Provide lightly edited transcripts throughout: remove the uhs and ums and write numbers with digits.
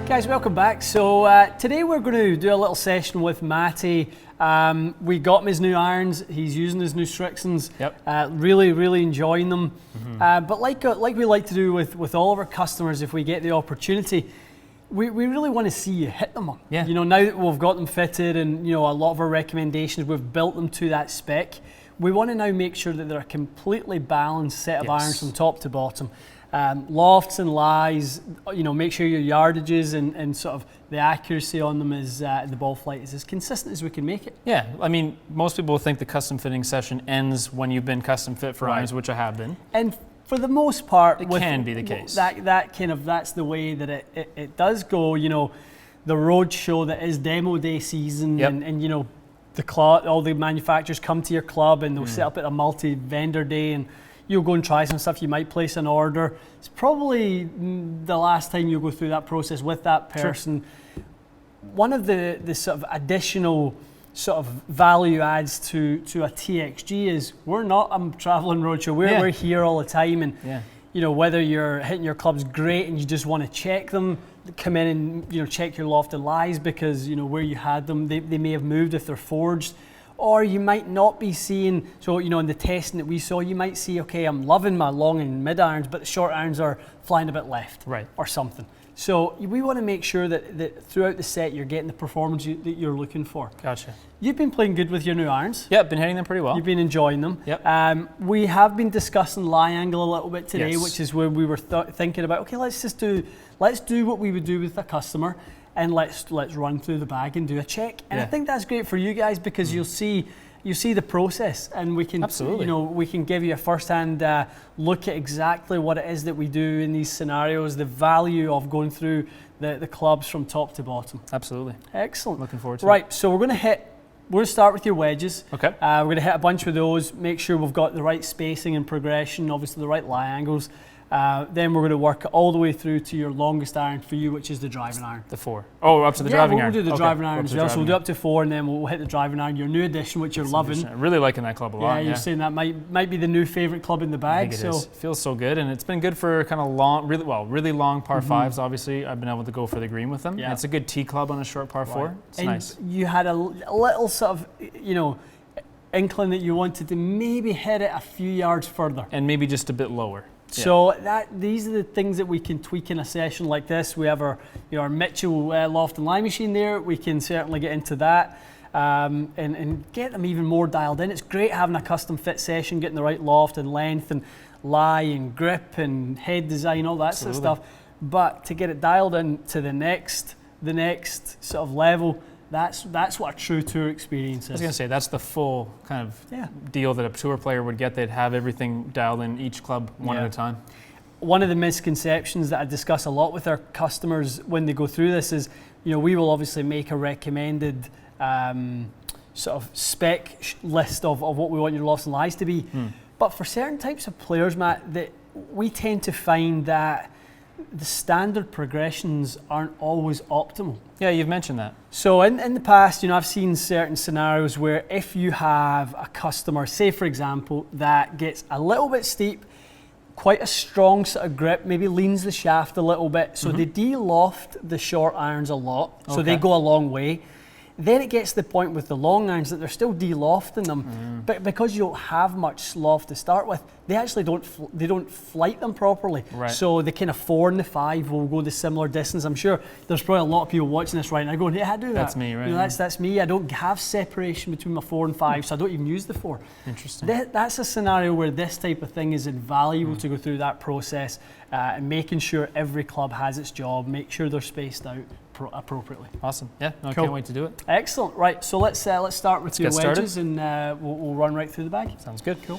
Guys, welcome back. So today we're going to do a little session with Matty. We got him his new irons. He's using his new Strixons. Yep. Really enjoying them. But like we like to do with all of our customers, if we get the opportunity, we really want to see you hit them on. Yeah. You know, now that we've got them fitted and a lot of our recommendations, we've built them to that spec. We want to now make sure that they're a completely balanced set of irons from top to bottom. Lofts and lies, make sure your yardages and sort of the accuracy on them is the ball flight is as consistent as we can make it. Yeah, I mean, most people think the custom fitting session ends when you've been custom fit for irons, which I have been. And for the most part, it can be the case. That's the way that it does go. The road show that is demo day season, and the club, all the manufacturers come to your club and they'll set up at a multi-vendor day and you'll go and try some stuff, you might place an order. It's probably the last time you'll go through that process with that person. Sure. One of the sort of additional sort of value adds to a TXG is we're not a traveling roadshow, we're here all the time, and whether you're hitting your clubs great and you just want to check them, come in and check your loft and lies because where you had them, they may have moved if they're forged. Or you might not be seeing, so in the testing that we saw, you might see, okay, I'm loving my long and mid irons, but the short irons are flying a bit left, or something. So we want to make sure that throughout the set you're getting the performance that you're looking for. Gotcha. You've been playing good with your new irons. Yeah, been hitting them pretty well. You've been enjoying them. Yep. We have been discussing lie angle a little bit today, which is where we were thinking about, okay, let's do what we would do with a customer. And let's run through the bag and do a check. And I think that's great for you guys because you'll see the process, and we can we can give you a first-hand look at exactly what it is that we do in these scenarios, the value of going through the clubs from top to bottom. Absolutely. Excellent. Looking forward to it. Right, so we're going to start with your wedges. Okay. We're going to hit a bunch with those, make sure we've got the right spacing and progression, obviously the right lie angles. Then we're going to work all the way through to your longest iron for you, which is the driving iron. The 4. Oh, up to the driving iron. We'll do the driving iron as well. So we'll do up to 4, and then we'll hit the driving iron, your new addition, which you're loving. I'm really liking that club a lot. Yeah, you're saying that might be the new favourite club in the bag. I think it is. It feels so good, and it's been good for kind of long, really long par 5s, obviously. I've been able to go for the green with them. Yeah. It's a good tee club on a short par 4. It's nice. You had a little sort of, inkling that you wanted to maybe hit it a few yards further. And maybe just a bit lower. So these are the things that we can tweak in a session like this. We have our Mitchell loft and lie machine there. We can certainly get into that and get them even more dialed in. It's great having a custom fit session, getting the right loft and length and lie and grip and head design, all that sort of stuff. But to get it dialed in to the next sort of level, that's what a true tour experience is. I was going to say, that's the full kind of deal that a tour player would get. They'd have everything dialed in each club one at a time. One of the misconceptions that I discuss a lot with our customers when they go through this is, we will obviously make a recommended sort of spec list of what we want your lofts and lies to be. But for certain types of players, Matt, that we tend to find that the standard progressions aren't always optimal. Yeah, you've mentioned that. So in the past, I've seen certain scenarios where if you have a customer, say for example, that gets a little bit steep, quite a strong sort of grip, maybe leans the shaft a little bit, so they de-loft the short irons a lot, so they go a long way. Then it gets to the point with the long irons that they're still de-lofting them, but because you don't have much loft to start with, they actually don't flight them properly. Right. So the kind of 4 and the 5 will go the similar distance. I'm sure there's probably a lot of people watching this right now going, "Hey, I do that." That's me, right? That's me. I don't have separation between my 4 and 5, so I don't even use the 4. Interesting. That's a scenario where this type of thing is invaluable to go through that process and making sure every club has its job, make sure they're spaced out appropriately. Awesome. Yeah, I can't wait to do it. Excellent. Right, so let's start with your wedges and we'll run right through the bag. Sounds good. Cool.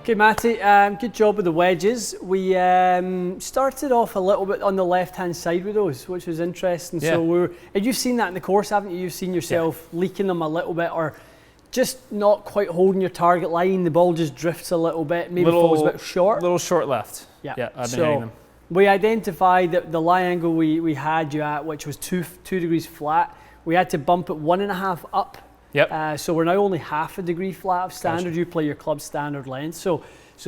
Okay, Matty, good job with the wedges. We started off a little bit on the left-hand side with those, which was interesting. Yeah. So and you've seen that in the course, haven't you? You've seen yourself leaking them a little bit, or just not quite holding your target line. The ball just drifts a little bit, maybe falls a bit short. Little short left. Yeah, I've been hitting them. We identified that the lie angle we had you at, which was 2 degrees flat, we had to bump it 1.5 up. Yep. So we're now only half a degree flat of standard. Gotcha. You play your club standard length. So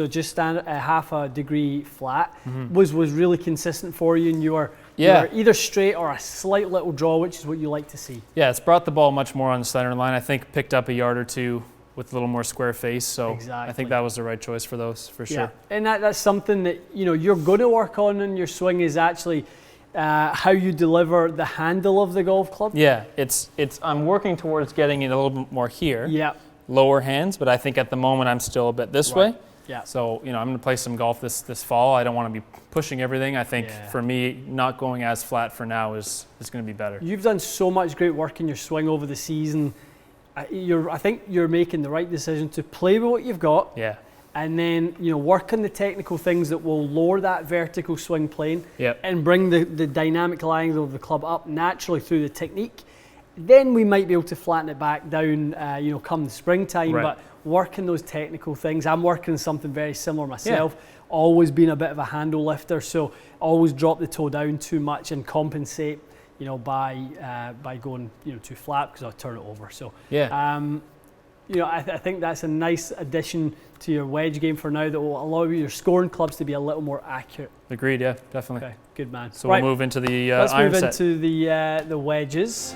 just half a degree flat was really consistent for you, and you were either straight or a slight little draw, which is what you like to see. Yeah, it's brought the ball much more on the center line. I think picked up a yard or two with a little more square face. So exactly. I think that was the right choice for those, for sure. Yeah. And that's something that you're going to work on in your swing, is actually how you deliver the handle of the golf club. Yeah, I'm working towards getting it a little bit more here. Yeah. Lower hands, but I think at the moment I'm still a bit this way. Yeah. So, I'm going to play some golf this fall. I don't want to be pushing everything. I think for me, not going as flat for now is going to be better. You've done so much great work in your swing over the season. I think you're making the right decision to play with what you've got. Yeah. And then, work on the technical things that will lower that vertical swing plane and bring the dynamic angle of the club up naturally through the technique. Then we might be able to flatten it back down, come the springtime. Right. But working those technical things, I'm working on something very similar myself. Yeah. Always been a bit of a handle lifter, so always drop the toe down too much and compensate, by going, too flat, because I'll turn it over. So I think that's a nice addition to your wedge game for now that will allow your scoring clubs to be a little more accurate. Agreed, yeah, definitely. Okay, good man. So we'll move into the let's iron move set. into the wedges.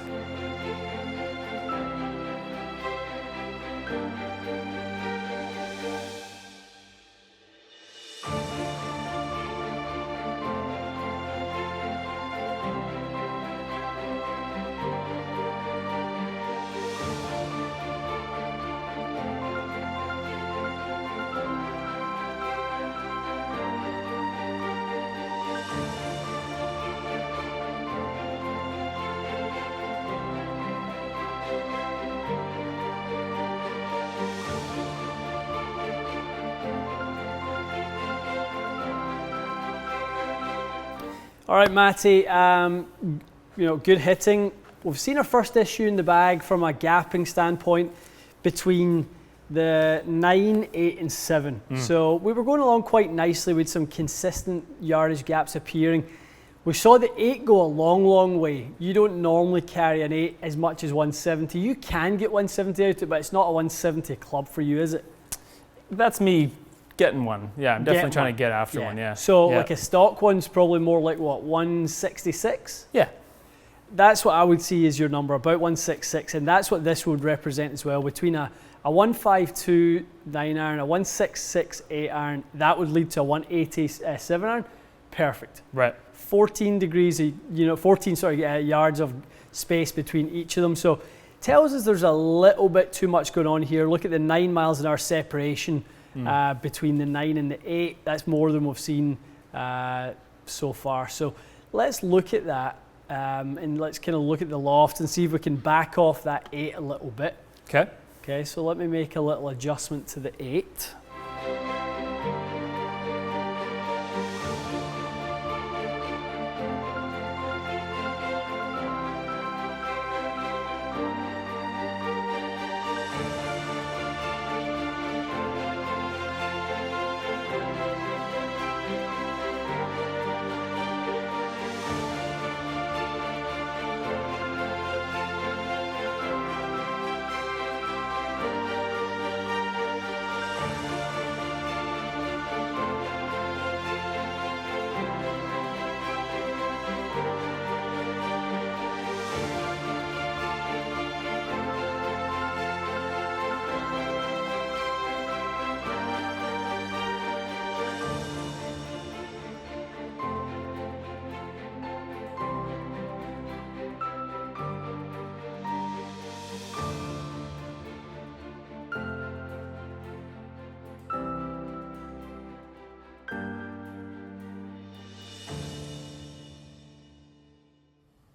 All right, Matty, good hitting. We've seen our first issue in the bag from a gapping standpoint between the 9, 8 and 7. So we were going along quite nicely with some consistent yardage gaps appearing. We saw the 8 go a long, long way. You don't normally carry an 8 as much as 170. You can get 170 out of it, but it's not a 170 club for you, is it? That's me getting one. Yeah, I'm definitely trying to get after one, yeah. So like a stock one's probably more like what, 166? Yeah. That's what I would see as your number, about 166, and that's what this would represent as well. Between a 152 9 iron, a 166 8 iron, that would lead to a 180 7 iron. Perfect. Right. 14 degrees, yards of space between each of them. So tells us there's a little bit too much going on here. Look at the 9 miles an hour separation between the 9 and the 8. That's more than we've seen so far. So let's look at that and let's kind of look at the loft and see if we can back off that 8 a little bit. Okay. Okay, so let me make a little adjustment to the 8.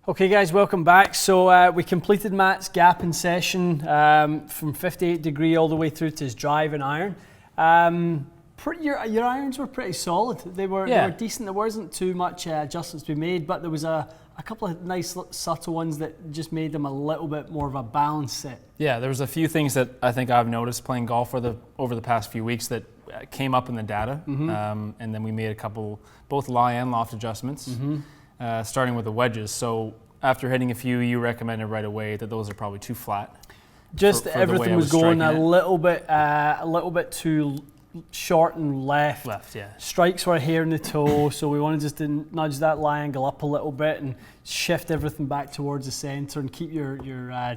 Okay guys, welcome back. So we completed Matt's gapping session from 58 degree all the way through to his drive and iron. Your irons were pretty solid. They were decent. There wasn't too much adjustments to be made, but there was a couple of nice subtle ones that just made them a little bit more of a balanced set. Yeah, there was a few things that I think I've noticed playing golf over the past few weeks that came up in the data, and then we made a couple, both lie and loft adjustments, starting with the wedges. So after hitting a few, you recommended right away that those are probably too flat. Just for everything was going a little bit too short and left. Yeah. Strikes were a hair in the toe, so we wanted just to nudge that lie angle up a little bit and shift everything back towards the centre and keep your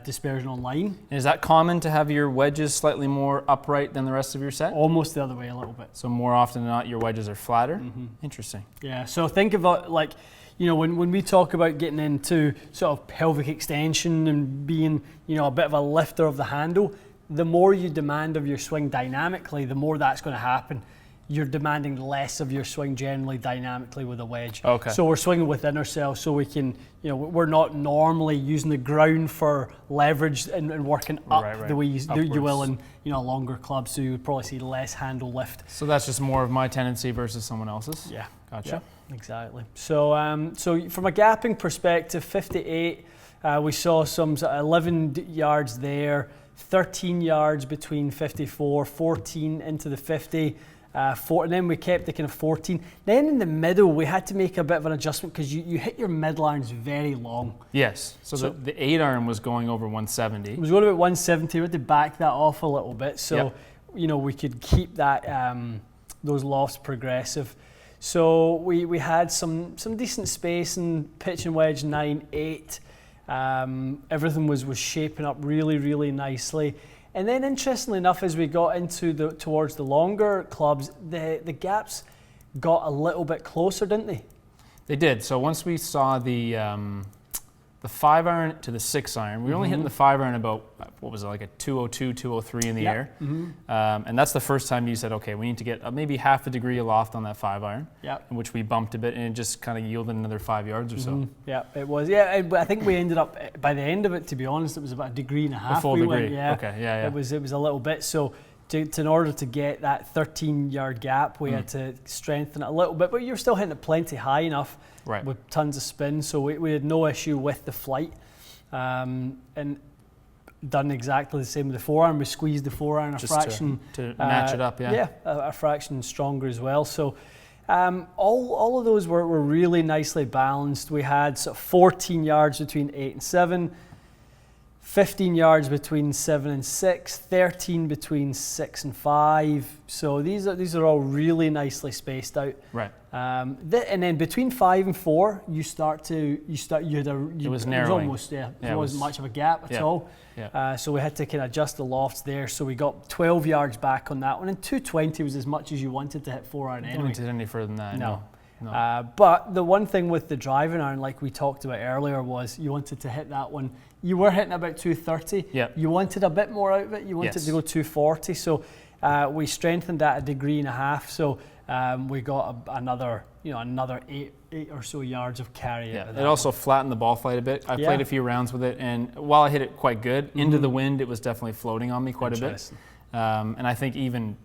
dispersion on line. And is that common to have your wedges slightly more upright than the rest of your set? Almost the other way a little bit. So more often than not, your wedges are flatter? Interesting. Yeah, so think about like, you know, when we talk about getting into sort of pelvic extension and being, you know, a bit of a lifter of the handle, the more you demand of your swing dynamically, the more that's going to happen. You're demanding less of your swing generally dynamically with a wedge. Okay. So we're swinging within ourselves, so we can, you know, we're not normally using the ground for leverage and working up the way you will in, you know, a longer club. So you would probably see less handle lift. So that's just more of my tendency versus someone else's. Yeah. Gotcha. Yeah, exactly. So so from a gapping perspective, 58, we saw some 11 yards there. 13 yards between 54, 14 into the 50, and then we kept the kind of 14. Then in the middle, we had to make a bit of an adjustment because you hit your middle irons very long. Yes, so the 8 iron was going over 170. It was going about 170, we had to back that off a little bit so, you know, we could keep that those lofts progressive. So we had some decent space in pitch and wedge 9, 8. Everything was shaping up really, really nicely. And then interestingly enough, as we got into towards the longer clubs, the gaps got a little bit closer, didn't they? They did. So once we saw the 5 iron to the 6 iron, we were only hitting the 5 iron about, what was it, like a 202, 203 in the air. And that's the first time you said, okay, we need to get maybe half a degree of loft on that 5 iron, in which we bumped a bit, and it just kind of yielded another 5 yards or so. Yeah, it was. Yeah, I think we ended up, by the end of it, to be honest, it was about a degree and a half. A full degree. Yeah. Okay, yeah. It was a little bit. So in order to get that 13-yard gap, we had to strengthen it a little bit, but you're still hitting it plenty high enough. Right. With tons of spin, so we had no issue with the flight, and done exactly the same with the 4 iron. We squeezed the 4 iron a fraction to match it up, a fraction stronger as well. So all of those were really nicely balanced. We had sort of 14 yards between 8 and 7, 15 yards between 7 and 6, 13 between 6 and 5. So these are all really nicely spaced out. Right. And then between 5 and 4, it was narrowing. There wasn't much of a gap at all. Yeah. So we had to kind of adjust the lofts there. So we got 12 yards back on that one, and 220 was as much as you wanted to hit 4 iron anyway. Don't want to hit any further than that. No. But the one thing with the driving iron, like we talked about earlier, was you wanted to hit that one. You were hitting about 230. Yeah. You wanted a bit more out of it. You wanted to go 240. So we strengthened that a degree and a half. So we got another 8 or so yards of carry. Yeah. It also flattened the ball flight a bit. I played a few rounds with it, and while I hit it quite good, into the wind, it was definitely floating on me quite a bit. And I think even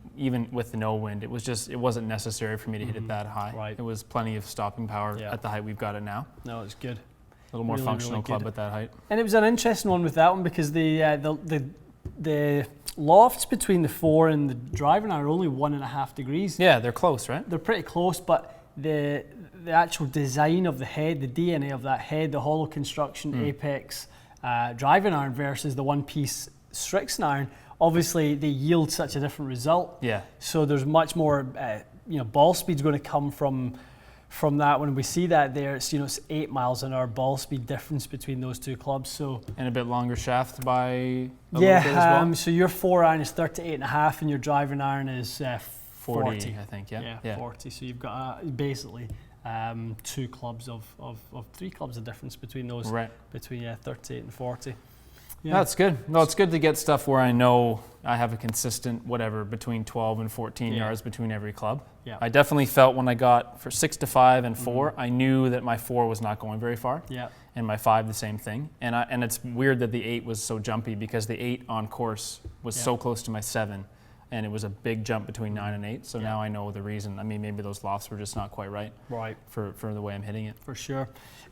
with no wind, it wasn't necessary for me to hit it that high. Right. It was plenty of stopping power at the height we've got it now. No, it's good. A little more functional club at that height. And it was an interesting one with that one because the lofts between the 4 and the driving are only 1.5 degrees. Yeah, they're close, right? They're pretty close, but the actual design of the head, the DNA of that head, the hollow construction, apex driving iron versus the one-piece Strixon iron, obviously they yield such a different result. Yeah. So there's much more, ball speed's going to come from that. When we see that there, it's 8 miles an hour ball speed difference between those two clubs. So and a bit longer shaft by a little bit as well. So your 4 iron is 38.5 and your driving iron is 40, I think. Yeah, 40. So you've got basically 2 clubs of 3 clubs of difference between those. Right. Between 38 and 40. Yeah. That's good. No, it's good to get stuff where I know I have a consistent between 12 and 14 yards between every club. Yeah. I definitely felt when I got for 6 to 5 and 4, I knew that my 4 was not going very far. Yeah. And my 5 the same thing. And it's weird that the 8 was so jumpy because the 8 on course was so close to my 7. and it was a big jump between 9 and 8. So now I know the reason. I mean, maybe those lofts were just not quite right. For the way I'm hitting it. For sure.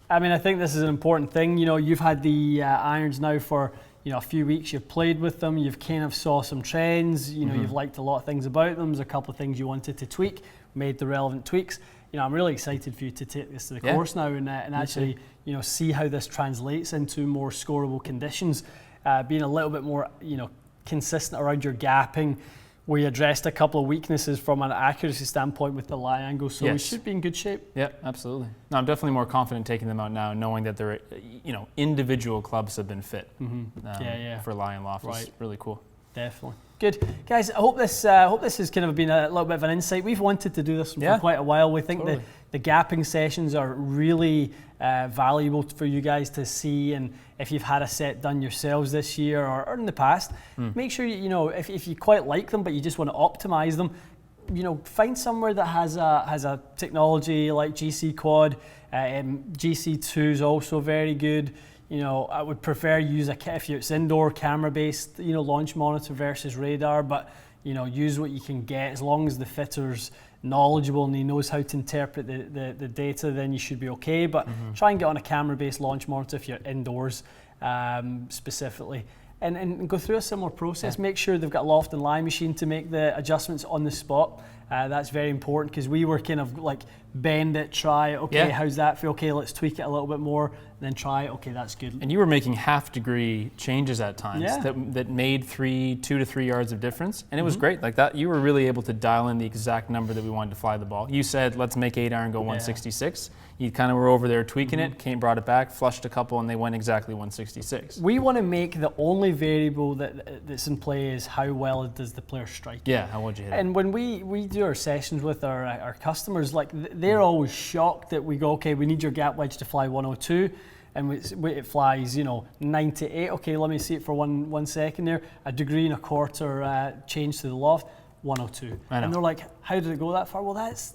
I mean, I think this is an important thing. You know, you've had the irons now for a few weeks. You've played with them. You've kind of saw some trends. You know, you've liked a lot of things about them. There's a couple of things you wanted to tweak. Made the relevant tweaks. You know, I'm really excited for you to take this to the course now and actually, see how this translates into more scoreable conditions. Being a little bit more, consistent around your gapping. We addressed a couple of weaknesses from an accuracy standpoint with the lie angle, so we should be in good shape. Yeah, absolutely. No, I'm definitely more confident taking them out now, knowing that they're, individual clubs have been fit for lie and loft. It's really cool. Definitely. Good. Guys, I hope this has kind of been a little bit of an insight. We've wanted to do this for quite a while. We think the gapping sessions are really valuable for you guys to see, and if you've had a set done yourselves this year or in the past, make sure if you quite like them but you just want to optimize them, find somewhere that has a technology like GC Quad. GC2 is also very good. I would prefer use if it's indoor camera-based, launch monitor versus radar, but use what you can get. As long as the fitter's knowledgeable and he knows how to interpret the data, then you should be okay. But try and get on a camera-based launch monitor if you're indoors specifically. And go through a similar process. Make sure they've got a loft and lie machine to make the adjustments on the spot. That's very important because we were kind of like bend it, try it, okay, how's that feel? Okay, let's tweak it a little bit more, then try it, okay, that's good. And you were making half-degree changes at times that made 2 to 3 yards of difference, and it was great. Like that, you were really able to dial in the exact number that we wanted to fly the ball. You said, let's make 8-iron go 166. You kind of were over there tweaking it, brought it back, flushed a couple, and they went exactly 166. We want to make the only variable that's in play is how well does the player strike. Yeah, how would you hit it? And when we do our sessions with our customers, like they're always shocked that we go, okay, we need your gap wedge to fly 102, and it flies 98. Okay, let me see it for one second there. 1.25 degrees change to the loft, 102. And they're like, how did it go that far? Well, that's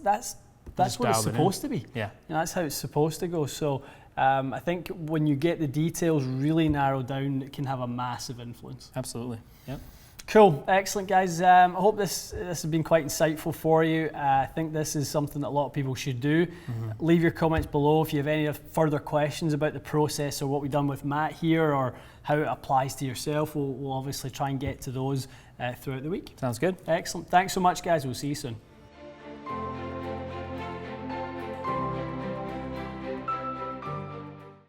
what it's supposed to be. Yeah, that's how it's supposed to go. So I think when you get the details really narrowed down, it can have a massive influence. Absolutely. Yep. Cool, excellent, guys. I hope this has been quite insightful for you. I think this is something that a lot of people should do. Leave your comments below if you have any further questions about the process or what we've done with Matt here or how it applies to yourself. We'll obviously try and get to those throughout the week. Sounds good. Excellent. Thanks so much, guys. We'll see you soon.